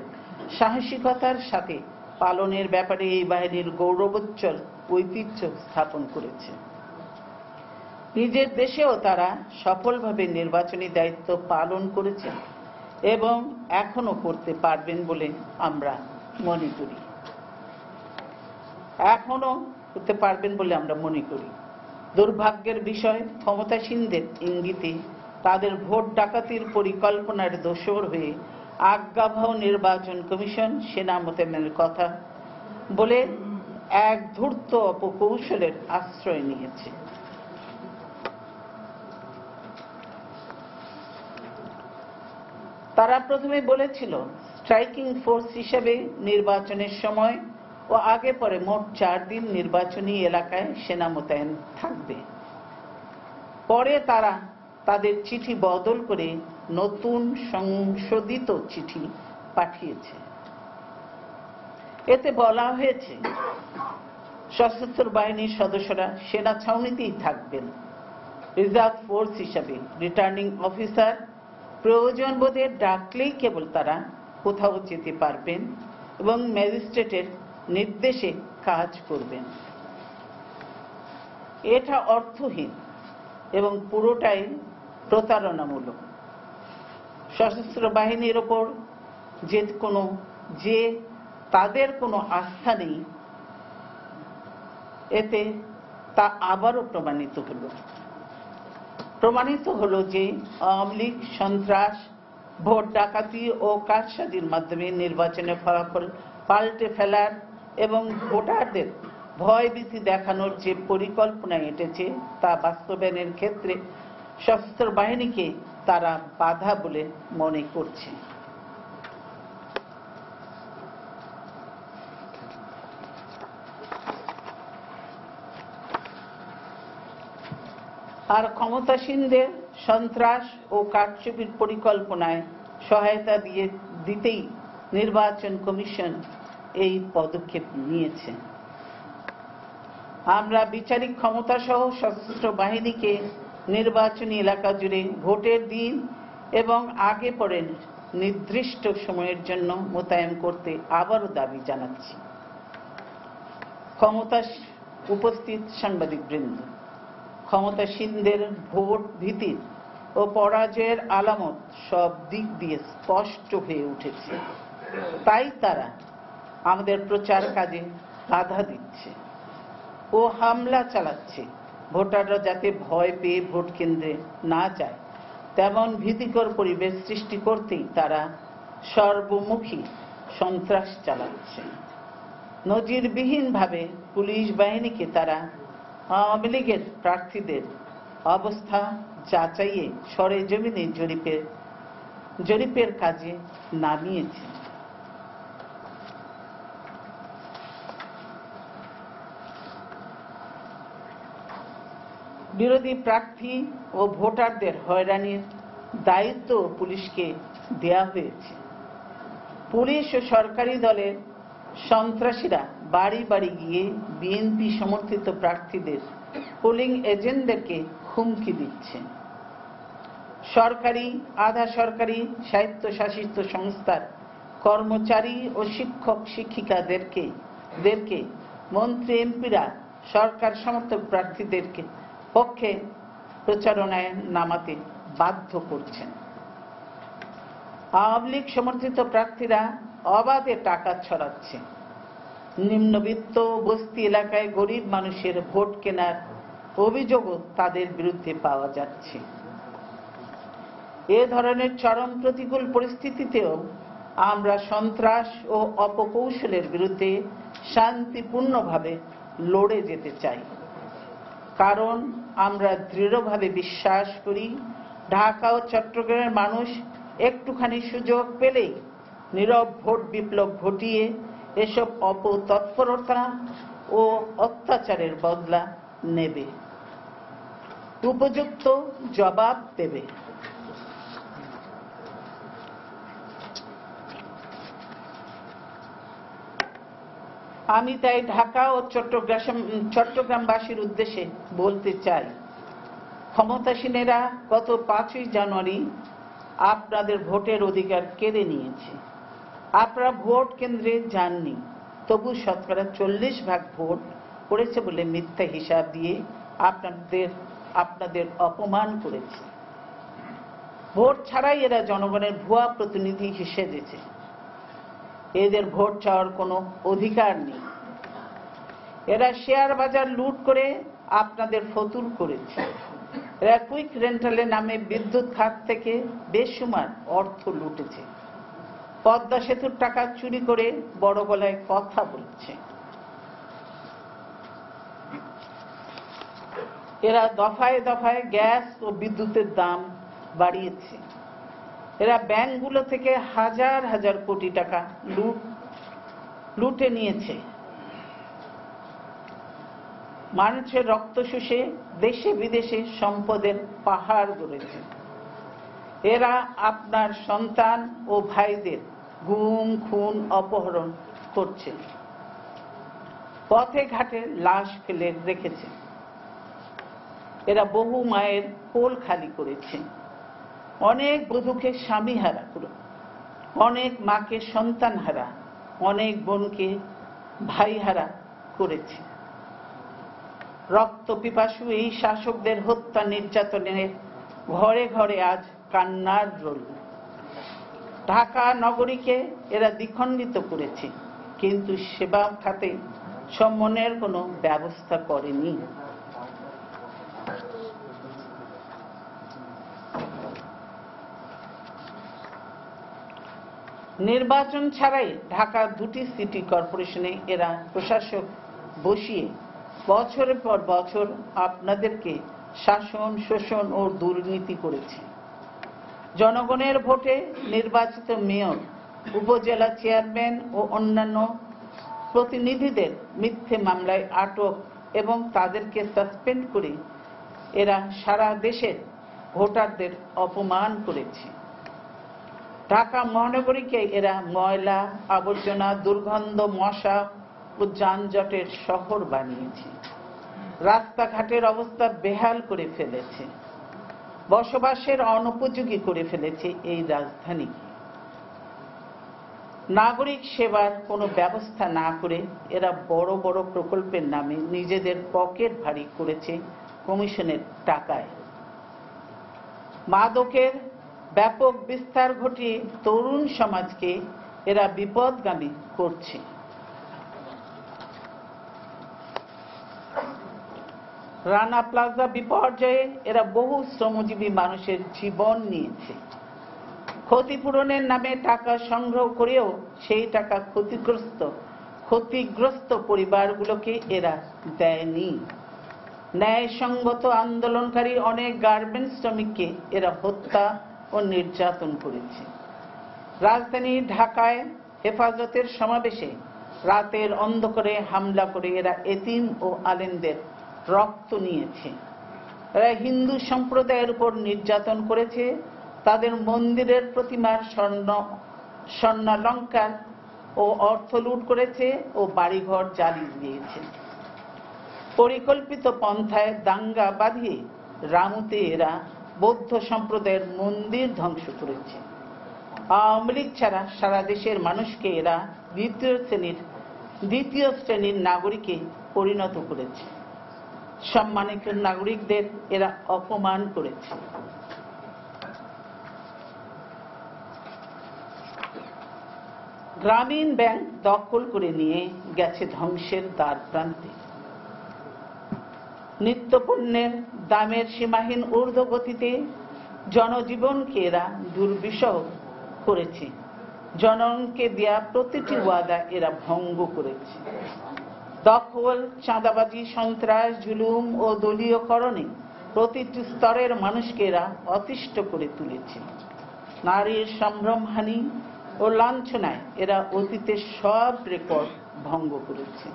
সাহসিকতার সাথে পালনের ব্যাপারে এই বাহিনীর গৌরবোজ্জ্বল ঐতিহ্য স্থাপন করেছে। নিজের দেশেও তারা সফলভাবে নির্বাচনী দায়িত্ব পালন করেছে এবং এখনো করতে পারবেন বলে আমরা মনে করি। দুর্ভাগ্যের বিষয়, ক্ষমতাসীনদের ইঙ্গিতে তাদের ভোট ডাকাতির পরিকল্পনার দোসর হয়ে আজ্ঞাবহ নির্বাচন কমিশন সেনা মোতায়েনের কথা বলে এক ধূর্ত অপকৌশলের আশ্রয় নিয়েছে। তারা প্রথমে বলেছিল স্ট্রাইকিং ফোর্স হিসেবে নির্বাচনের সময় ও আগে পরে মোট 4 দিন নির্বাচনী এলাকায় সেনা মোতায়েন থাকবে। পরে তারা তাদের চিঠি বদল করে নতুন সংশোধিত চিঠি পাঠিয়েছে। এতে বলা হয়েছে সশস্ত্র বাহিনীর সদস্যরা সেনা ছাউনিতেই থাকবেন, রিজার্ভ ফোর্স হিসাবে রিটার্নিং অফিসার প্রয়োজন বোধে ডাকলেই কেবল তারা কোথাও যেতে পারবেন এবং ম্যাজিস্ট্রেটের নির্দেশে কাজ করবেন। এটা অর্থহীন এবং পুরোটাই প্রতারণামূলক। সশস্ত্র বাহিনীর ওপর যে তাদের কোনো আস্থা নেই, এতে তা আবারও প্রমাণিত হলো যে আওয়ামী লীগ সন্ত্রাস, ভোট ডাকাতি ও কারসাজির মাধ্যমে নির্বাচনের ফলাফল পাল্টে ফেলার এবং ভোটারদের ভয়ভীতি দেখানোর যে পরিকল্পনা এঁটেছে তা বাস্তবায়নের ক্ষেত্রে সশস্ত্র বাহিনীকে তারা বাধা বলে মনে করছে। আর ক্ষমতাসীনদের সন্ত্রাস ও কারচুপির পরিকল্পনায় সহায়তা দিতেই নির্বাচন কমিশন এই পদক্ষেপ নিয়েছে। আমরা বিচারিক ক্ষমতা সহ সশস্ত্র বাহিনীকে নির্বাচনী এলাকা জুড়ে ভোটের দিন এবং আগে পরে নির্দিষ্ট সময়ের জন্য মোতায়েন করতে আবারও দাবি জানাচ্ছি। ক্ষমতা উপস্থিত সাংবাদিকবৃন্দ, ক্ষমতাসীনদের ভোট ভীতির ও পরাজয়ের আলামত সব দিক দিয়ে স্পষ্ট হয়ে উঠেছে। তাই তারা আমাদের প্রচার কাজে বাধা দিচ্ছে ও হামলা চালাচ্ছে। ভোটাররা যাতে ভয় পেয়ে ভোট কেন্দ্রে না যায় তেমন ভীতিকর পরিবেশ সৃষ্টি করতেই তারা সর্বমুখী সন্ত্রাস চালাচ্ছে। নজিরবিহীনভাবে পুলিশ বাহিনীকে তারা আওয়ামী লীগের প্রার্থীদের অবস্থা যাচাইয়ে সরেজমিনে জরিপের কাজে নামিয়েছে। বিরোধী প্রার্থী ও ভোটারদের হয়রানির দায়িত্ব পুলিশকে দেয়া হয়েছে। পুলিশ ও সরকারি দলের সন্ত্রাসীরা বাড়ি বাড়ি গিয়ে বিএনপি সমর্থিত প্রার্থীদের পোলিং এজেন্টদেরকে হুমকি দিচ্ছে। সরকারি, আধা সরকারি, স্বায়ত্তশাসিত সংস্থার কর্মচারী ও শিক্ষক শিক্ষিকাদেরকে মন্ত্রী এমপিরা সরকার সমর্থক প্রার্থীদেরকে পক্ষে প্রচারণায় নামাতে বাধ্য করছেন। আওয়ামী লীগ সমর্থিত প্রার্থীরা অবাধে টাকা ছড়াচ্ছে। নিম্নবিত্ত বস্তি এলাকায় গরিব মানুষের ভোট কেনার অভিযোগও তাদের বিরুদ্ধে পাওয়া যাচ্ছে। এ ধরনের চরম প্রতিকূল পরিস্থিতিতেও আমরা সন্ত্রাস ও অপকৌশলের বিরুদ্ধে শান্তিপূর্ণভাবে লড়ে যেতে চাই। কারণ আমরা দৃঢ়ভাবে বিশ্বাস করি ঢাকা ও চট্টগ্রামের মানুষ একটুখানি সুযোগ পেলেই নীরব ভোট বিপ্লব ঘটিয়ে এসব অপতৎপরতা ও অত্যাচারের বদলা নেবে, উপযুক্ত জবাব দেবে। আমি তাই ঢাকা ও চট্টগ্রামবাসীর উদ্দেশ্যে বলতে চাই, ক্ষমতাসীনেরা গত 5ই জানুয়ারি আপনাদের ভোটের অধিকার কেড়ে নিয়েছে। আপনারা ভোট কেন্দ্রে যাননি, তবু শতকরা 40% ভোট পড়েছে বলে মিথ্যা হিসাব দিয়ে আপনাদের অপমান করেছে। ভোট ছাড়াই এরা জনগণের ভুয়া প্রতিনিধি সেজেছে। এদের ভোট চাওয়ার কোনো অধিকার নেই। এরা শেয়ার বাজার লুট করে আপনাদের ফতুর করেছে। এরা কুইক রেন্টালের নামে বিদ্যুৎ খাত থেকে বেসুমার অর্থ লুটেছে। পদ্মা সেতুর টাকা চুরি করে বড় গলায় কথা বলছে। এরা দফায় দফায় গ্যাস ও বিদ্যুতের দাম বাড়িয়েছে। এরা ব্যাংকগুলো থেকে হাজার হাজার কোটি টাকা লুটে নিয়েছে। মানুষের রক্ত শুষে দেশে বিদেশে সম্পদের পাহাড় গড়েছে। এরা আপনার সন্তান ও ভাইদের গুম, খুন, অপহরণ করছে। পথে ঘাটে লাশ ফেলে রেখেছে। এরা বহু মায়ের কোল খালি করেছে। অনেক বধূকে স্বামী হারা করে, অনেক মাকে সন্তান হারা, অনেক বোনকে ভাই হারা করেছে। রক্ত পিপাসু এই শাসকদের হত্যা নির্যাতনের ঘরে ঘরে আজ কান্নার রোল। ঢাকা নগরীকে এরা দ্বিখণ্ডিত করেছে, কিন্তু সেবা খাতে সমন্বয়ের কোনো ব্যবস্থা করেনি। নির্বাচন ছাড়াই ঢাকা 2টি সিটি কর্পোরেশনে এরা প্রশাসক বসিয়ে বছরের পর বছর আপনাদেরকে শাসন, শোষণ ও দুর্নীতি করেছে। জনগণের ভোটে নির্বাচিত মেয়র, উপজেলা চেয়ারম্যান ও অন্যান্য প্রতিনিধিদের মিথ্যে মামলায় আটক এবং তাদেরকে সাসপেন্ড করে এরা সারা দেশের ভোটারদের অপমান করেছে। ঢাকা মহানগরীকে এরা ময়লা, আবর্জনা, দুর্গন্ধ, মশা ও যানজটের শহর বানিয়েছে। রাস্তাঘাটের অবস্থা বেহাল করে ফেলেছে। বসবাসের অনুপযোগী করে ফেলেছে এই রাজধানীকে। নাগরিক সেবার কোনো ব্যবস্থা না করে এরা বড় বড় প্রকল্পের নামে নিজেদের পকেট ভারী করেছে কমিশনের টাকায়। মাদকের ব্যাপক বিস্তার ঘটিয়ে তরুণ সমাজকে এরা বিপদগামী করছে। রানা প্লাজা বিপর্যয়ে এরা বহু শ্রমজীবী মানুষের জীবন নিয়েছে। ক্ষতিপূরণের নামে টাকা সংগ্রহ করেও সেই টাকা ক্ষতিগ্রস্ত পরিবারগুলোকে এরা দেয়নি। ন্যায়সঙ্গত আন্দোলনকারী অনেক গার্মেন্টস শ্রমিককে এরা হত্যা ও নির্যাতন করেছে। রাজধানী ঢাকায় হেফাজতের সমাবেশে রাতের অন্ধকারে হামলা করে এরা এতিম ও আলেমদের রক্ত নিয়েছে। এরা হিন্দু সম্প্রদায়ের উপর নির্যাতন করেছে। তাদের মন্দিরের প্রতিমার স্বর্ণালংকার ও অর্থ লুট করেছে ও বাড়িঘর জ্বালিয়ে দিয়েছে। পরিকল্পিত পন্থায় দাঙ্গা বাঁধিয়ে রামুতে এরা বৌদ্ধ সম্প্রদায়ের মন্দির ধ্বংস করেছে। আওয়ামী লীগ ছাড়া সারা দেশের মানুষকে এরা দ্বিতীয় শ্রেণীর নাগরিকে পরিণত করেছে। সম্মানিত নাগরিকদের এরা অপমান করেছে। গ্রামীণ ব্যাংক দখল করে নিয়ে গেছে ধ্বংসের দ্বার প্রান্তে। নিত্যপণ্যের দামের সীমাহীন ঊর্ধ্বগতিতে জনজীবনকে এরা দুর্বিষহ করেছে। জনগণকে দেয়া প্রতিটি ওয়াদা এরা ভঙ্গ করেছে। দখল, চাঁদাবাজি, সন্ত্রাস, জুলুম ও দলীয়করণে প্রতিটি স্তরের মানুষকে এরা অতিষ্ঠ করে তুলেছে। নারীর সম্ভ্রমহানি ও লাঞ্ছনায় এরা অতীতের সব রেকর্ড ভঙ্গ করেছে।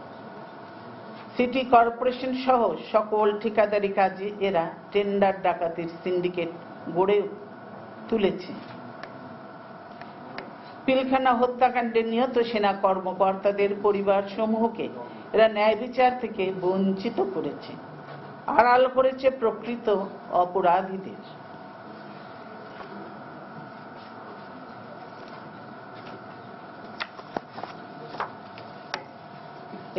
সিটি কর্পোরেশন সহ সকল ঠিকাদারি কাজে এরা টেন্ডার ডাকাতির সিন্ডিকেট গড়ে তুলেছে। পিলখানা হত্যাকাণ্ডে নিহত সেনা কর্মকর্তাদের পরিবার সমূহকে এরা ন্যায় বিচার থেকে বঞ্চিত করেছে, আড়াল করেছে প্রকৃত অপরাধীদের।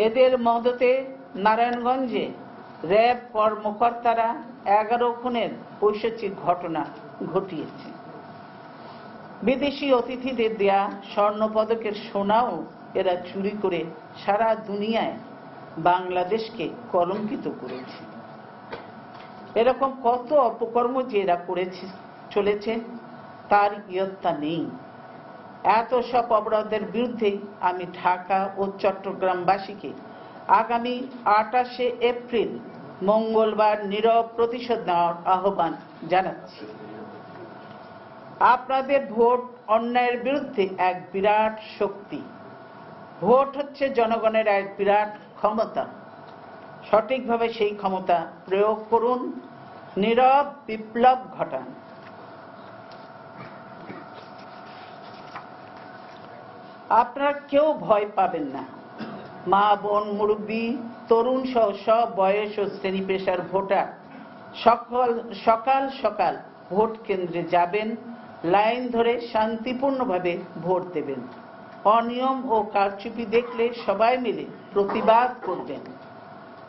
এদের মদতে নারায়ণগঞ্জে র্যাব কর্মকর্তারা 11 খুনের পৈশাচিক ঘটনা ঘটিয়েছে। বিদেশি অতিথিদের দেয়া স্বর্ণপদকের সোনাও এরা চুরি করে সারা দুনিয়ায় বাংলাদেশকে কলঙ্কিত করেছে। এরকম কত অপকর্ম যে এরা করেছে চলেছে তার ইয়ত্তা নেই। এত সব অপরাধের বিরুদ্ধে আমি ঢাকা ও চট্টগ্রামবাসীকে আগামী 28শে এপ্রিল মঙ্গলবার নীরব প্রতিশোধ নেওয়ার আহ্বান জানাচ্ছি। আপনাদের ভোট অন্যায়ের বিরুদ্ধে এক বিরাট শক্তি। ভোট হচ্ছে জনগণের এক বিরাট ক্ষমতা। সঠিকভাবে সেই ক্ষমতা প্রয়োগ করুন, নীরব বিপ্লব ঘটান। আপনারা কেউ ভয় পাবেন না। মা, বোন, মুরব্বী, তরুণ সহ সব বয়স ও শ্রেণী পেশার ভোটার সকাল সকাল ভোট কেন্দ্রে যাবেন, লাইন ধরে শান্তিপূর্ণভাবে ভোট দেবেন। অনিয়ম ও কারচুপি দেখলে সবাই মিলে প্রতিবাদ করবেন।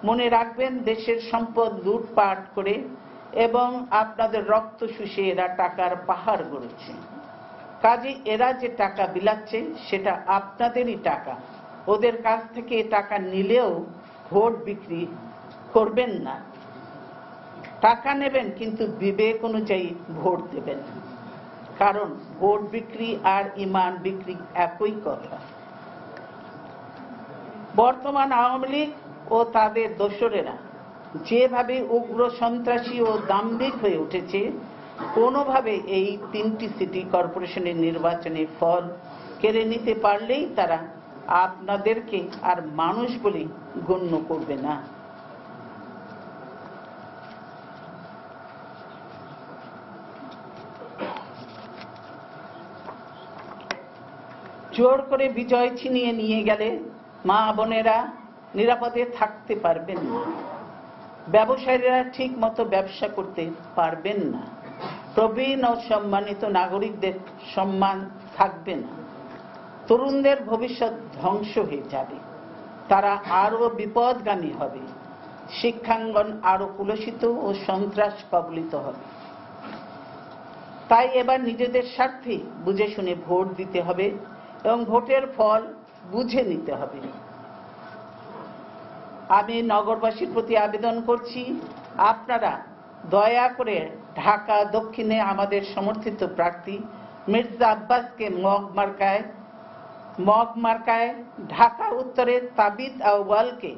মনে রাখবেন, দেশের সম্পদ লুটপাট করে এবং আপনাদের রক্ত শুষে এরা টাকার পাহাড় গড়েছে। কাজে এরা যে টাকা বিলাচ্ছে সেটা আপনাদেরই টাকা। ওদের কাছ থেকে টাকা নিলেও ভোট বিক্রি করবেন না। টাকা নেবেন কিন্তু বিবেক অনুযায়ী ভোট দেবেন, কারণ ভোট বিক্রি আর ঈমান বিক্রি একই কথা। বর্তমান আওয়ামী লীগ ও তাদের দোসরেরা যেভাবে উগ্র, সন্ত্রাসী ও দাম্ভিক হয়ে উঠেছে, কোনোভাবে এই 3টি সিটি কর্পোরেশনের নির্বাচনের ফল কেড়ে নিতে পারলেই তারা আপনাদেরকে আর মানুষ বলে গণ্য করবে না। জোর করে বিজয় ছিনিয়ে নিয়ে গেলে মা বোনেরা নিরাপদে থাকতে পারবেন না, ব্যবসায়ীরা ঠিক মতো ব্যবসা করতে পারবেন না, প্রবীণ ও সম্মানিত নাগরিকদের সম্মান থাকবে না, তরুণদের ভবিষ্যৎ ধ্বংস হয়ে যাবে, তারা আরো বিপদগামী হবে, শিক্ষাঙ্গন আরো কুলসিত ও সন্ত্রাস কবলিত হবে। তাই এবার নিজেদের স্বার্থে বুঝে শুনে ভোট দিতে হবে এবং ভোটের ফল বুঝে নিতে হবে। আমি নগরবাসীর প্রতি আবেদন করছি, আপনারা দয়া করে ঢাকা দক্ষিণে আমাদের সমর্থিত প্রার্থী মির্জা আব্বাসকে মগ মার্কায়, ঢাকা উত্তরে তাবিদ আউয়ালকে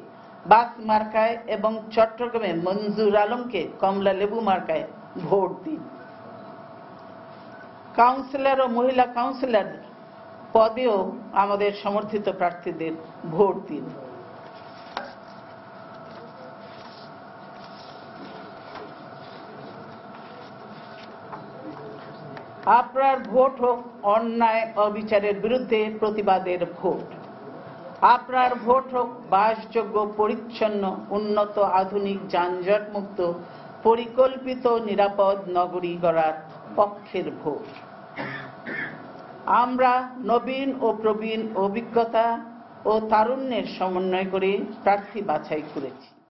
বাস মার্কায় এবং চট্টগ্রামে মঞ্জুর আলমকে কমলা লেবু মার্কায় ভোট দিন। কাউন্সিলর ও মহিলা কাউন্সিলর পদেও আমাদের সমর্থিত প্রার্থীদের ভোট দিন। আপনার ভোট হোক অন্যায় অবিচারের বিরুদ্ধে প্রতিবাদের ভোট। আপনার ভোট হোক বাসযোগ্য, পরিচ্ছন্ন, উন্নত, আধুনিক, যানজটমুক্ত, পরিকল্পিত, নিরাপদ নগরী গড়ার পক্ষের ভোট। আমরা নবীন ও প্রবীণ, অভিজ্ঞতা ও তারুণ্যের সমন্বয় করে প্রার্থী বাছাই করেছি।